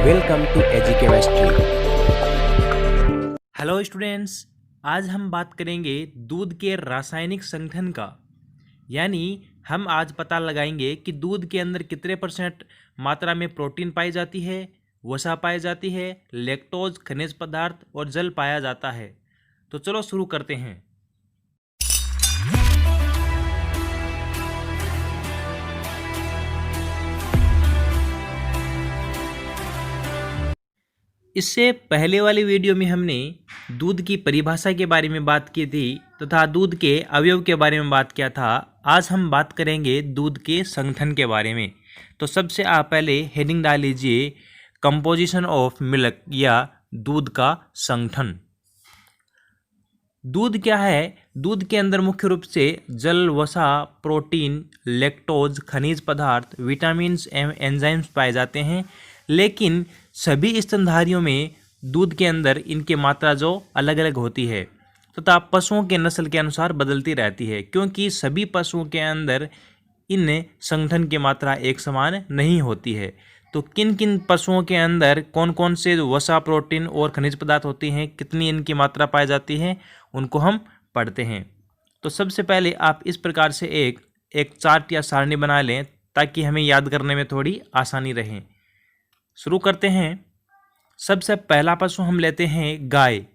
Welcome to AG chemistry. Hello students, आज हम बात करेंगे दूध के रासायनिक संगठन का। यानी हम आज पता लगाएंगे कि दूध के अंदर कितने परसेंट मात्रा में प्रोटीन पाई जाती है, वसा पाई जाती है, लैक्टोज, खनिज पदार्थ और जल पाया जाता है। तो चलो शुरू करते हैं। इससे पहले वाली वीडियो में हमने दूध की परिभाषा के बारे में बात की थी तथा दूध के अवयव के बारे में बात किया था। आज हम बात करेंगे दूध के संगठन के बारे में। तो सबसे आप पहले हेडिंग डाल लीजिए कंपोजिशन ऑफ मिल्क या दूध का संगठन। दूध क्या है? दूध के अंदर मुख्य रूप से जल, वसा, प्रोटीन, लैक्टोज, खनिज पदार्थ, विटामिन्स एवं एंजाइम्स पाए जाते हैं। लेकिन सभी स्तनधारियों में दूध के अंदर इनकी मात्रा जो अलग अलग होती है तथा पशुओं के नस्ल के अनुसार बदलती रहती है, क्योंकि सभी पशुओं के अंदर इन संगठन की मात्रा एक समान नहीं होती है। तो किन किन पशुओं के अंदर कौन कौन से वसा, प्रोटीन और खनिज पदार्थ होती हैं, कितनी इनकी मात्रा पाई जाती है, उनको हम पढ़ते हैं। तो सबसे पहले आप इस प्रकार से एक चार्ट या सारणी बना लें ताकि हमें याद करने में थोड़ी आसानी रहे। शुरू करते हैं। सबसे पहला पशु हम लेते हैं गाय।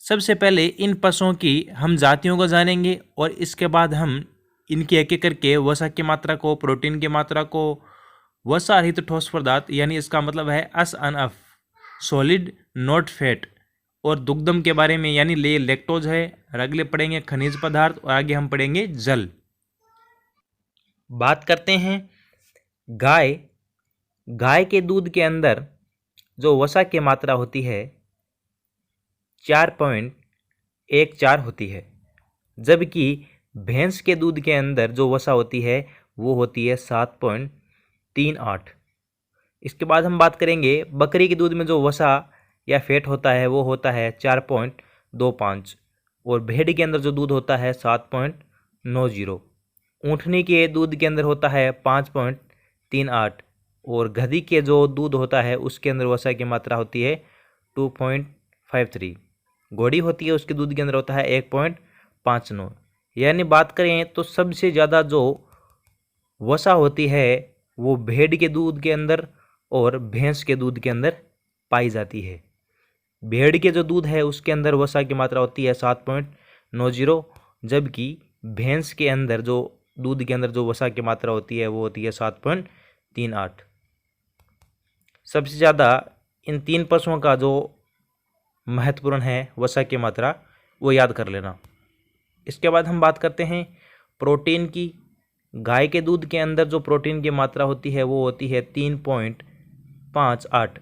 सबसे पहले इन पशुओं की हम जातियों को जानेंगे और इसके बाद हम इनकी एक एक करके वसा की मात्रा को, प्रोटीन की मात्रा को, वसा रहित ठोस पदार्थ यानी इसका मतलब है एसएनएफ, सॉलिड नॉट फैट, और दुग्धम के बारे में यानी लैक्टोज है। और अगले पढ़ेंगे खनिज पदार्थ और आगे हम पढ़ेंगे जल। बात करते हैं गाय। गाय के दूध के अंदर जो वसा की मात्रा होती है 4.14 होती है, जबकि भैंस के दूध के अंदर जो वसा होती है वो होती है 7.38। इसके बाद हम बात करेंगे बकरी के दूध में जो वसा या फैट होता है वो होता है 4.25, और भेड़ के अंदर जो दूध होता है 7.90। ऊँटनी के दूध के अंदर होता है 5.38, और गधी के जो दूध होता है उसके अंदर वसा की मात्रा होती है 2.53। घोड़ी होती है उसके दूध के अंदर होता है 1.59। यानी बात करें तो सबसे ज़्यादा जो वसा होती है वो भेड़ के दूध के अंदर और भैंस के दूध के अंदर पाई जाती है। भेड़ के जो दूध है उसके अंदर वसा की मात्रा होती है 7.90, जबकि भैंस के अंदर जो दूध के अंदर जो वसा की मात्रा होती है वो होती है 7.38। सबसे ज़्यादा इन तीन पशुओं का जो महत्वपूर्ण है वसा की मात्रा वो याद कर लेना। इसके बाद हम बात करते हैं प्रोटीन की। गाय के दूध के अंदर जो प्रोटीन की मात्रा होती है वो होती है 3.58,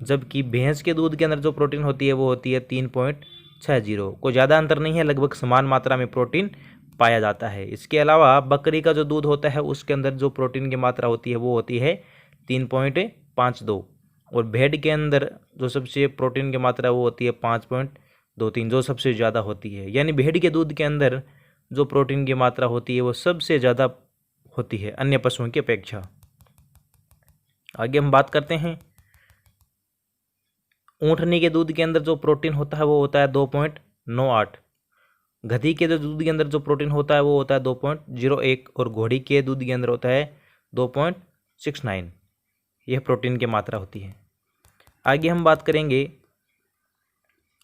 जबकि भैंस के दूध के अंदर जो प्रोटीन होती है वो होती है 3.60। कोई ज़्यादा अंतर नहीं है, लगभग समान मात्रा में प्रोटीन पाया जाता है। इसके अलावा बकरी का जो दूध होता है उसके अंदर जो प्रोटीन की मात्रा होती है वो होती है 3.52, और भेड़ के अंदर जो सबसे प्रोटीन की मात्रा वो होती है 5.23, जो सबसे ज़्यादा होती है। यानी भेड़ के दूध के अंदर जो प्रोटीन की मात्रा होती है वो सबसे ज़्यादा होती है अन्य पशुओं की अपेक्षा। आगे हम बात करते हैं ऊँटनी के दूध के अंदर जो प्रोटीन होता है वो होता है 2.98। गधी के जो दूध के अंदर जो प्रोटीन होता है वो होता है 2.01, और घोड़ी के दूध के अंदर होता है 2.69। यह प्रोटीन की मात्रा होती है। आगे हम बात करेंगे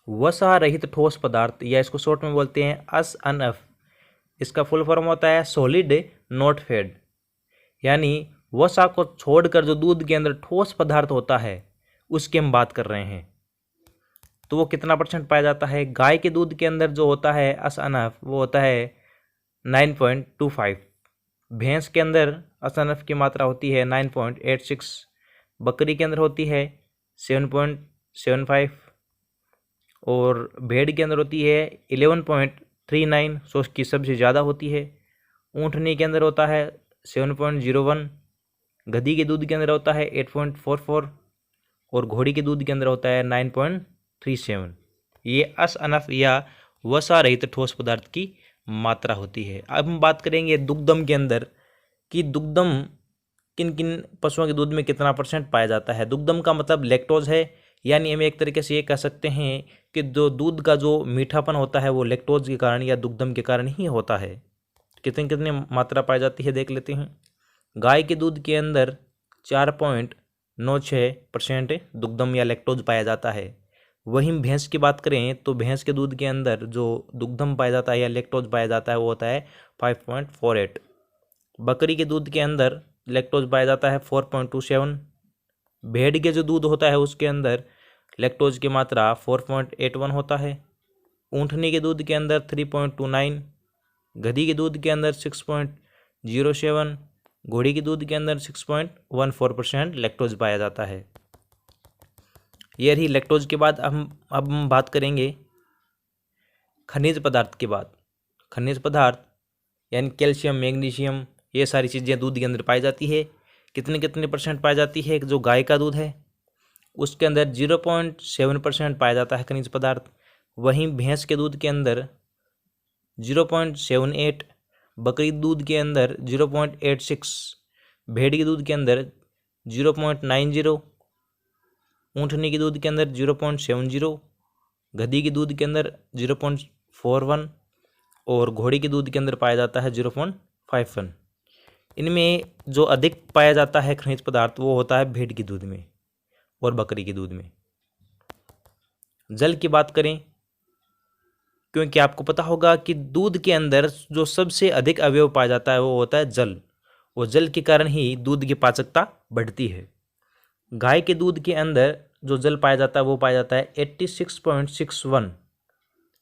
वसा रहित ठोस पदार्थ, या इसको शॉर्ट में बोलते हैं एसएनएफ। इसका फुल फॉर्म होता है सॉलिड नॉट फैट। यानी वसा को छोड़कर जो दूध के अंदर ठोस पदार्थ होता है उसकी हम बात कर रहे हैं। तो वो कितना परसेंट पाया जाता है? गाय के दूध के अंदर जो होता है एसएनएफ वो होता है 9.25। भैंस के अंदर एसएनएफ की मात्रा होती है 9.86। बकरी के अंदर होती है 7.75, और भेड़ के अंदर होती है 11.39, सो की सबसे ज़्यादा होती है। ऊँटनी के अंदर होता है 7.01, गधी के दूध के अंदर होता है 8.44, और घोड़ी के दूध के अंदर होता है 9.37। ये एसएनएफ या वसा रहित ठोस पदार्थ की मात्रा होती है। अब हम बात करेंगे दुग्धम के अंदर कि दुग्धम किन किन पशुओं के दूध में कितना % पाया जाता है। दुग्धम का मतलब लैक्टोज है, यानी हम एक तरीके से ये कह सकते हैं कि जो दूध का जो मीठापन होता है वो लैक्टोज के कारण या दुग्धम के कारण ही होता है। कितनी कितनी मात्रा पाई जाती है देख लेते हैं। गाय के दूध के अंदर 4.96% दुग्धम या लैक्टोज पाया जाता है। वहीं भैंस की बात करें तो भैंस के दूध के अंदर जो दुग्धम पाया जाता है या लैक्टोज पाया जाता है वो होता है 5.48। बकरी के दूध के अंदर लैक्टोज पाया जाता है 4.27। भेड़ के जो दूध होता है उसके अंदर लैक्टोज की मात्रा 4.81 होता है। ऊँटनी के दूध के अंदर 3.29, गधी के दूध के अंदर 6.07, घोड़ी के दूध के अंदर 6.14% लैक्टोज पाया जाता है। ये रही लैक्टोज के बाद अब हम बात करेंगे खनिज पदार्थ के बाद। खनिज पदार्थ यानी कैल्शियम, मैग्नीशियम, ये सारी चीज़ें दूध के अंदर पाई जाती है। कितने कितने % पाई जाती है। जो गाय का दूध है उसके अंदर 0.7% पाया जाता है खनिज पदार्थ। वहीं भैंस के दूध के अंदर 0.78, बकरी दूध के अंदर 0.86, भेड़ के दूध के अंदर 0.90, ऊँटनी के दूध के अंदर 0.70, गधी के दूध के अंदर 0.41 और घोड़ी के दूध के अंदर पाया जाता है 0.51। इनमें जो अधिक पाया जाता है खनिज पदार्थ वो होता है भेड़ के दूध में और बकरी के दूध में। जल की बात करें, क्योंकि आपको पता होगा कि दूध के अंदर जो सबसे अधिक अवयव पाया जाता है वो होता है जल, और जल के कारण ही दूध की पाचकता बढ़ती है। गाय के दूध के अंदर जो जल पाया जाता है वो पाया जाता है 86.61,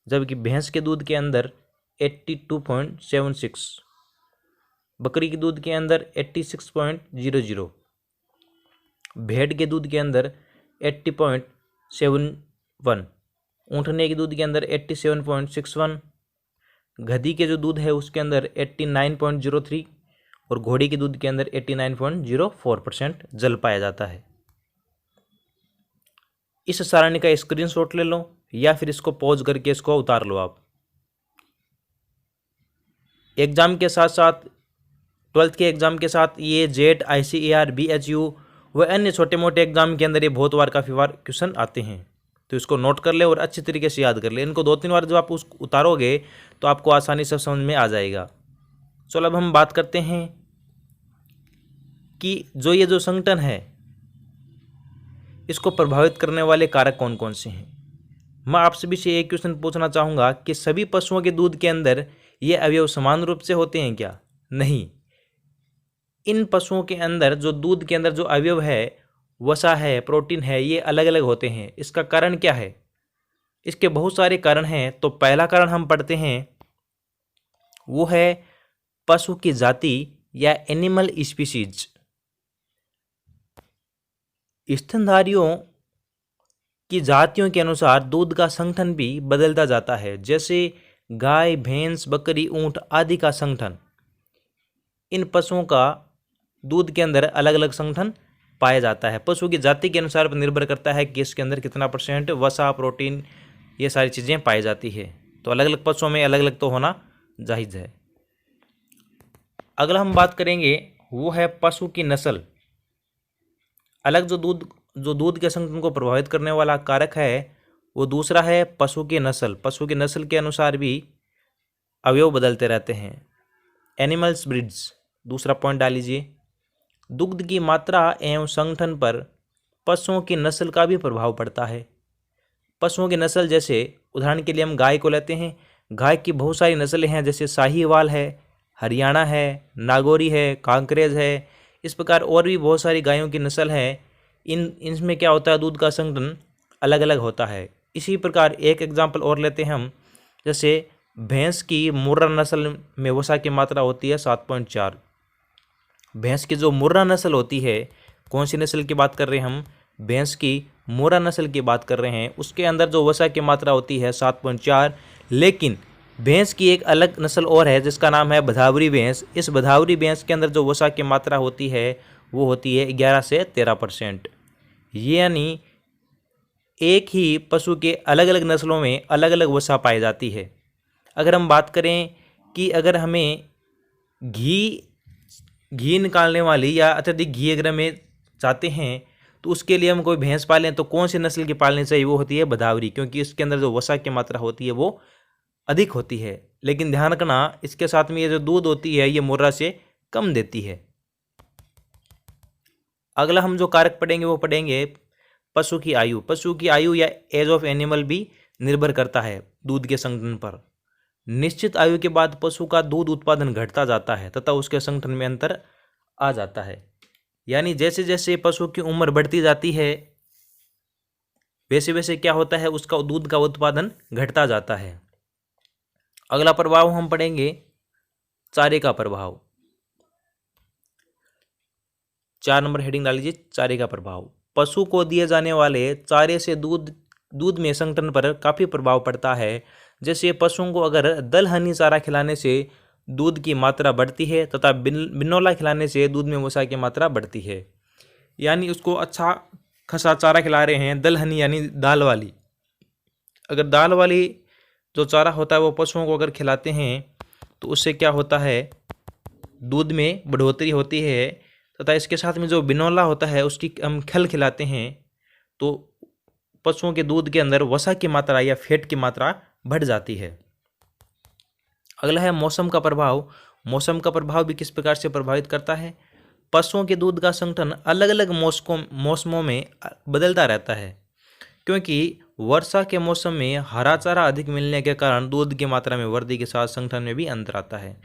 जबकि भैंस के दूध के अंदर 82.76, बकरी के दूध के अंदर 86.00, भेड़ के दूध के अंदर 80.71, ऊँटने के दूध के अंदर 87.61, गधी के जो दूध है उसके अंदर 89.03 और घोड़ी के दूध के अंदर 89.04% जल पाया जाता है। इस सारणी का स्क्रीनशॉट ले लो या फिर इसको पॉज करके इसको उतार लो। आप एग्ज़ाम के साथ साथ 12th के एग्ज़ाम के साथ ये जेट, ICAR, BHU व अन्य छोटे मोटे एग्ज़ाम के अंदर ये बहुत बार काफ़ी बार क्वेश्चन आते हैं, तो इसको नोट कर ले और अच्छी तरीके से याद कर ले। इनको 2-3 बार जब आप उतारोगे तो आपको आसानी से समझ में आ जाएगा। चलो अब हम बात करते हैं कि जो ये जो संगठन है इसको प्रभावित करने वाले कारक कौन कौन से हैं। मैं आपसे भी से एक क्वेश्चन पूछना चाहूँगा कि सभी पशुओं के दूध के अंदर ये अवयव समान रूप से होते हैं क्या? नहीं। इन पशुओं के अंदर जो दूध के अंदर जो अवयव है, वसा है, प्रोटीन है, ये अलग अलग होते हैं। इसका कारण क्या है? इसके बहुत सारे कारण हैं। तो पहला कारण हम पढ़ते हैं, वो है पशु की जाति या एनिमल स्पीशीज। स्तनधारियों की जातियों के अनुसार दूध का संगठन भी बदलता जाता है। जैसे गाय, भैंस, बकरी, ऊंट आदि का संगठन, इन पशुओं का दूध के अंदर अलग अलग संगठन पाया जाता है। पशु की जाति के अनुसार पर निर्भर करता है कि इसके अंदर कितना % वसा, प्रोटीन, ये सारी चीज़ें पाई जाती है। तो अलग अलग पशुओं में अलग अलग तो होना जायज़ है। अगला हम बात करेंगे वो है पशु की नस्ल। अलग जो दूध के संगठन को प्रभावित करने वाला कारक है वो दूसरा है पशु की नस्ल। पशु की नस्ल के अनुसार भी अवयव बदलते रहते हैं। एनिमल्स ब्रीड्स, दूसरा पॉइंट डाल लीजिए। दुग्ध की मात्रा एवं संगठन पर पशुओं की नस्ल का भी प्रभाव पड़ता है। पशुओं की नस्ल, जैसे उदाहरण के लिए हम गाय को लेते हैं। गाय की बहुत सारी नस्लें हैं, जैसे साहीवाल है, हरियाणा है, नागौरी है, कांकरेज है। इस प्रकार और भी बहुत सारी गायों की नस्ल है। इनमें क्या होता है, दूध का संगठन अलग अलग होता है। इसी प्रकार एक एग्जाम्पल और लेते हैं हम, जैसे भैंस की मुर्रा नस्ल में वसा की मात्रा होती है 7.4। भैंस की जो मुर्रा नस्ल होती है, कौन सी नस्ल की बात कर रहे हैं हम? भैंस की मुर्रा नस्ल की बात कर रहे हैं। उसके अंदर जो वसा की मात्रा होती है 7.4। लेकिन भैंस की एक अलग नस्ल और है जिसका नाम है भदावरी भैंस। इस भदावरी भैंस के अंदर जो वसा की मात्रा होती है वो होती है 11 से 13%। यानी एक ही पशु के अलग अलग नस्लों में अलग अलग वसा पाई जाती है। अगर हम बात करें कि अगर हमें घी घी निकालने वाली या अत्यधिक घी अगर हमें चाहते हैं तो उसके लिए हम कोई भैंस पालें तो कौन सी नस्ल की पालनी चाहिए? वो होती है भदावरी, क्योंकि इसके अंदर जो वसा की मात्रा होती है वो अधिक होती है। लेकिन ध्यान रखना, इसके साथ में ये जो दूध होती है ये मुर्रा से कम देती है। अगला हम जो कारक पढ़ेंगे वो पढ़ेंगे पशु की आयु। पशु की आयु या एज ऑफ एनिमल भी निर्भर करता है दूध के संगठन पर। निश्चित आयु के बाद पशु का दूध उत्पादन घटता जाता है तथा उसके संगठन में अंतर आ जाता है। यानी जैसे जैसे पशु की उम्र बढ़ती जाती है वैसे वैसे क्या होता है, उसका दूध का उत्पादन घटता जाता है। अगला प्रभाव हम पढ़ेंगे चारे का प्रभाव। 4 नंबर हेडिंग डाल लीजिए, चारे का प्रभाव। पशु को दिए जाने वाले चारे से दूध में संगठन पर काफ़ी प्रभाव पड़ता है। जैसे पशुओं को अगर दलहनी चारा खिलाने से दूध की मात्रा बढ़ती है तथा बिनौला खिलाने से दूध में वसा की मात्रा बढ़ती है। यानी उसको अच्छा खासा चारा खिला रहे हैं, दलहनी यानी दाल वाली। अगर दाल वाली जो चारा होता है वो पशुओं को अगर खिलाते हैं तो उससे क्या होता है, दूध में बढ़ोतरी होती है। तथा इसके साथ में जो बिनौला होता है उसकी हम खल खिलाते हैं तो पशुओं के दूध के अंदर वसा की मात्रा या फैट की मात्रा बढ़ जाती है। अगला है मौसम का प्रभाव। मौसम का प्रभाव भी किस प्रकार से प्रभावित करता है? पशुओं के दूध का संगठन अलग अलग मौसमों में बदलता रहता है, क्योंकि वर्षा के मौसम में हरा चारा अधिक मिलने के कारण दूध की मात्रा में वृद्धि के साथ संगठन में भी अंतर आता है।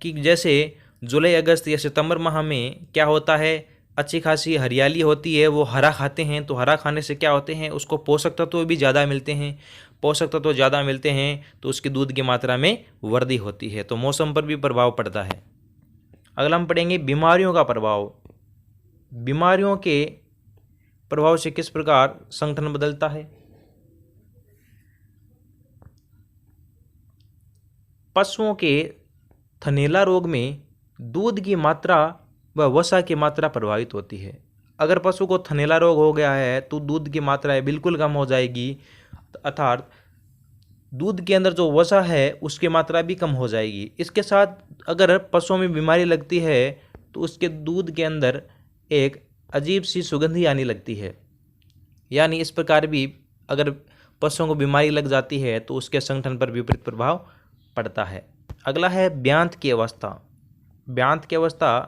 कि जैसे जुलाई अगस्त या सितंबर माह में क्या होता है, अच्छी खासी हरियाली होती है, वो हरा खाते हैं तो हरा खाने से क्या होते हैं, उसको पोषक तत्व भी ज़्यादा मिलते हैं। पोषक तत्व ज़्यादा मिलते हैं तो उसकी दूध की मात्रा में वृद्धि होती है। तो मौसम पर भी प्रभाव पड़ता है। अगला हम पढ़ेंगे बीमारियों का प्रभाव। बीमारियों के प्रभाव से किस प्रकार संगठन बदलता है? पशुओं के थनैला रोग में दूध की मात्रा व वसा की मात्रा प्रभावित होती है। अगर पशु को थनैला रोग हो गया है तो दूध की मात्रा बिल्कुल कम हो जाएगी, अर्थात दूध के अंदर जो वसा है उसकी मात्रा भी कम हो जाएगी। इसके साथ अगर पशुओं में बीमारी लगती है तो उसके दूध के अंदर एक अजीब सी सुगंधी आने लगती है। यानी इस प्रकार भी अगर पशुओं को बीमारी लग जाती है तो उसके संगठन पर विपरीत प्रभाव पड़ता है। अगला है ब्यांत की अवस्था। ब्यांत की अवस्था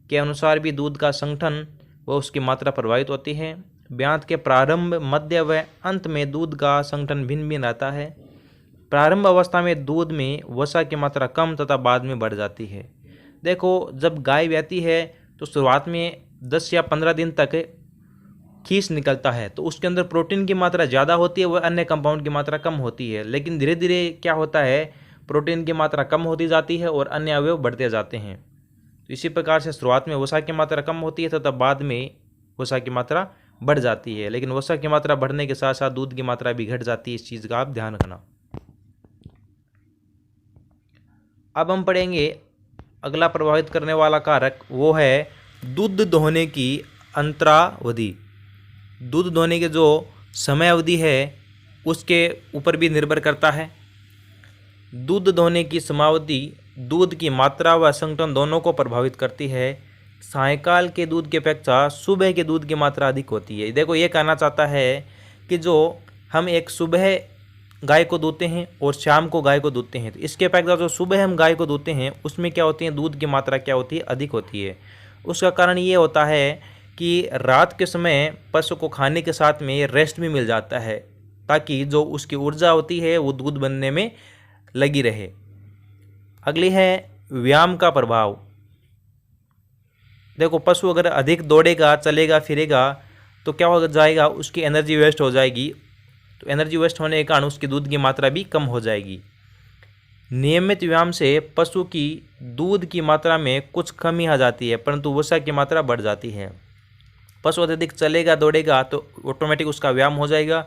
के अनुसार भी दूध का संगठन व उसकी मात्रा प्रभावित होती है। ब्यांत के प्रारंभ, मध्य व अंत में दूध का संगठन भिन्न भिन्न रहता है। प्रारंभ अवस्था में दूध में वसा की मात्रा कम तथा बाद में बढ़ जाती है। देखो, जब गाय ब्याती है तो शुरुआत में 10 या 15 दिन तक खीस निकलता है तो उसके अंदर प्रोटीन की मात्रा ज़्यादा होती है व अन्य कंपाउंड की मात्रा कम होती है। लेकिन धीरे धीरे क्या होता है, प्रोटीन की मात्रा कम होती जाती है और अन्य अवयव बढ़ते जाते हैं। तो इसी प्रकार से शुरुआत में वसा की मात्रा कम होती है तथा बाद में वसा की मात्रा बढ़ जाती है। लेकिन वसा की मात्रा बढ़ने के साथ साथ दूध की मात्रा भी घट जाती है। इस चीज़ का आप ध्यान रखना। अब हम पढ़ेंगे अगला प्रभावित करने वाला कारक, वो है दूध दोहने की अंतरावधि। दूध दोहने के जो समय अवधि है उसके ऊपर भी निर्भर करता है। दूध दोहने की समावधि दूध की मात्रा व संगठन दोनों को प्रभावित करती है। सायंकाल के दूध की अपेक्षा सुबह के दूध की मात्रा अधिक होती है। देखो, ये कहना चाहता है कि जो हम एक सुबह गाय को दूधते हैं और शाम को गाय को दूधते हैं, तो इसके अपेक्षा जो सुबह हम गाय को दूधते हैं उसमें क्या होती है, दूध की मात्रा क्या होती है, अधिक होती है। उसका कारण ये होता है कि रात के समय पशु को खाने के साथ में रेस्ट भी मिल जाता है ताकि जो उसकी ऊर्जा होती है वो दूध बनने में लगी रहे। अगली है व्यायाम का प्रभाव। देखो, पशु अगर अधिक दौड़ेगा, चलेगा, फिरेगा तो क्या हो जाएगा, उसकी एनर्जी वेस्ट हो जाएगी। तो एनर्जी वेस्ट होने के कारण उसकी दूध की मात्रा भी कम हो जाएगी। नियमित व्यायाम से पशु की दूध की मात्रा में कुछ कमी आ जाती है परंतु वसा की मात्रा बढ़ जाती है। पशु अत्यधिक चलेगा, दौड़ेगा तो ऑटोमेटिक उसका व्यायाम हो जाएगा।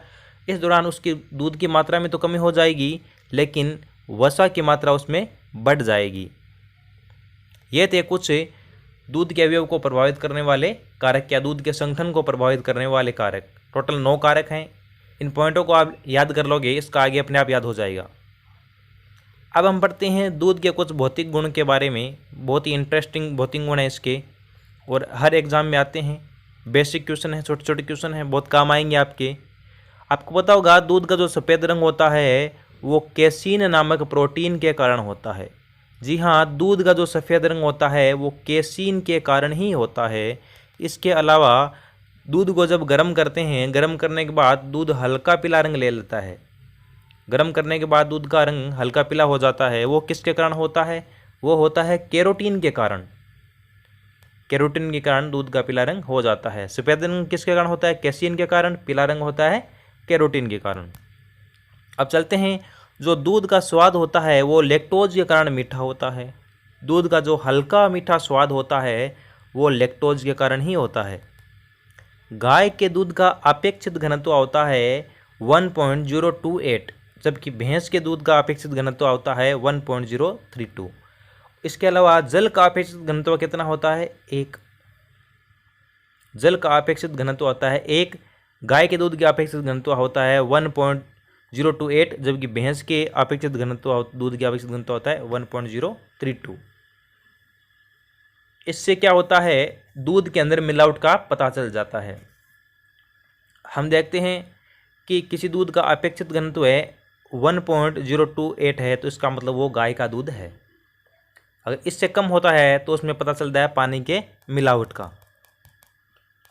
इस दौरान उसकी दूध की मात्रा में तो कमी हो जाएगी लेकिन वसा की मात्रा उसमें बढ़ जाएगी। ये थे कुछ दूध के अवयव को प्रभावित करने वाले कारक या दूध के संगठन को प्रभावित करने वाले कारक। टोटल 9 कारक हैं। इन पॉइंटों को आप याद कर लोगे, इसका आगे अपने आप याद हो जाएगा। अब हम पढ़ते हैं दूध के कुछ भौतिक गुण के बारे में। बहुत ही इंटरेस्टिंग भौतिक गुण है इसके, और हर एग्ज़ाम में आते हैं। बेसिक क्वेश्चन है, छोटे छोटे क्वेश्चन हैं, बहुत काम आएंगे आपके। आपको पता होगा दूध का जो सफ़ेद रंग होता है वो केसीन नामक प्रोटीन के कारण होता है। जी हाँ, दूध का जो सफ़ेद रंग होता है वो केसीन के कारण ही होता है। इसके अलावा दूध को जब गर्म करते हैं, गर्म करने के बाद दूध हल्का पीला रंग ले लेता है। गर्म करने के बाद दूध का रंग हल्का पीला हो जाता है। वो किसके कारण होता है? वो होता है कैरोटीन के कारण। कैरोटीन के कारण दूध का पीला रंग हो जाता है। सफ़ेद रंग किसके कारण होता है? कैसीन के कारण। पीला रंग होता है कैरोटीन के कारण। अब चलते हैं, जो दूध का स्वाद होता है वो लैक्टोज के कारण मीठा होता है। दूध का जो हल्का मीठा स्वाद होता है वो लैक्टोज के कारण ही होता है। गाय के दूध का अपेक्षित घनत्व होता है 1.028, जबकि भैंस के दूध का अपेक्षित घनत्व होता है 1.032। इसके अलावा जल का अपेक्षित घनत्व कितना होता है? 1। जल का अपेक्षित घनत्व होता है 1। गाय के दूध का अपेक्षित घनत्व होता है 1.028, जबकि भैंस के अपेक्षित घनत्व दूध के अपेक्षित घनत्व होता है 1.032। इससे क्या होता है? दूध के अंदर मिलावट का पता चल जाता है। हम देखते हैं कि किसी दूध का अपेक्षित घनत्व है 1.028 है, तो इसका मतलब वो गाय का दूध है। अगर इससे कम होता है तो उसमें पता चलता है पानी के मिलावट का।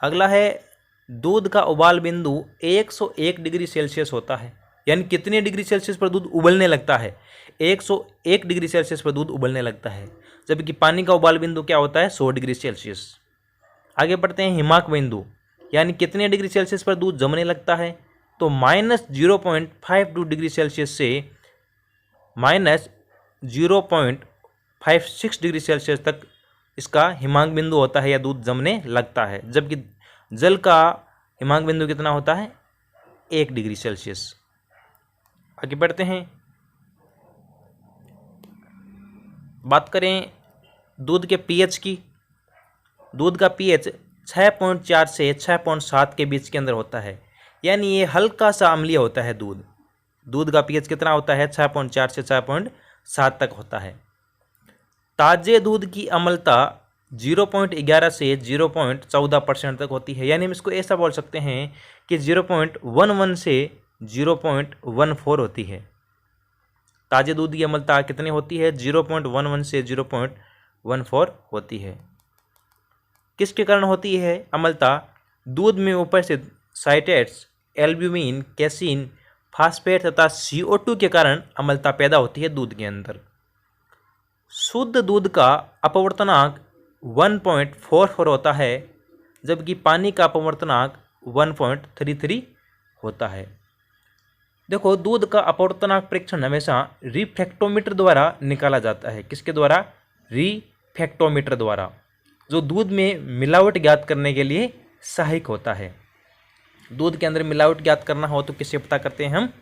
अगला है, दूध का उबाल बिंदु 101 डिग्री सेल्सियस होता है। यानी कितने डिग्री सेल्सियस पर दूध उबलने लगता है? 101 डिग्री सेल्सियस पर दूध उबलने लगता है, जबकि पानी का उबाल बिंदु क्या होता है? 100 डिग्री सेल्सियस। आगे बढ़ते हैं, हिमाक बिंदु यानी कितने डिग्री सेल्सियस पर दूध जमने लगता है? तो -0.52 डिग्री सेल्सियस से -0.56 डिग्री सेल्सियस तक इसका हिमांक बिंदु होता है या दूध जमने लगता है, जबकि जल का हिमांक बिंदु कितना होता है? 1 डिग्री सेल्सियस। आगे बढ़ते हैं, बात करें दूध के पीएच की। दूध का पीएच 6.4 से 6.7 के बीच के अंदर होता है, यानी ये हल्का सा अम्लीय होता है। दूध का पीएच कितना होता है? 6.4 से 6.7 तक होता है। ताजे दूध की अम्लता 0.11 से 0.14% तक होती है, यानी हम इसको ऐसा बोल सकते हैं कि 0.11 से 0.14 होती है। ताजे दूध की अम्लता कितनी होती है? 0.11 से 0.14 होती है। किसके कारण होती है अम्लता? दूध में उपस्थित साइट्रेट्स, एल्ब्यूमिन, कैसीन, फास्फेट तथा CO2 के कारण अम्लता पैदा होती है दूध के अंदर। शुद्ध दूध का अपवर्तनांक 1.44 होता है, जबकि पानी का अपवर्तनांक 1.33 होता है। देखो, दूध का अपवर्तनांक परीक्षण हमेशा रिफ्रैक्टोमीटर द्वारा निकाला जाता है। किसके द्वारा? रिफ्रैक्टोमीटर द्वारा, जो दूध में मिलावट ज्ञात करने के लिए सहायक होता है। दूध के अंदर मिलावट ज्ञात करना हो तो किससे पता करते हैं हम?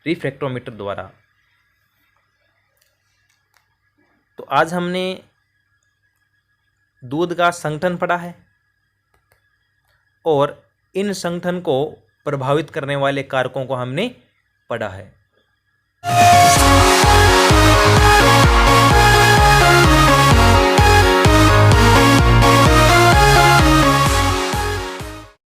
रिफ्रैक्टोमीटर द्वारा। तो आज हमने दूध का संगठन पढ़ा है और इन संगठन को प्रभावित करने वाले कारकों को हमने पढ़ा है।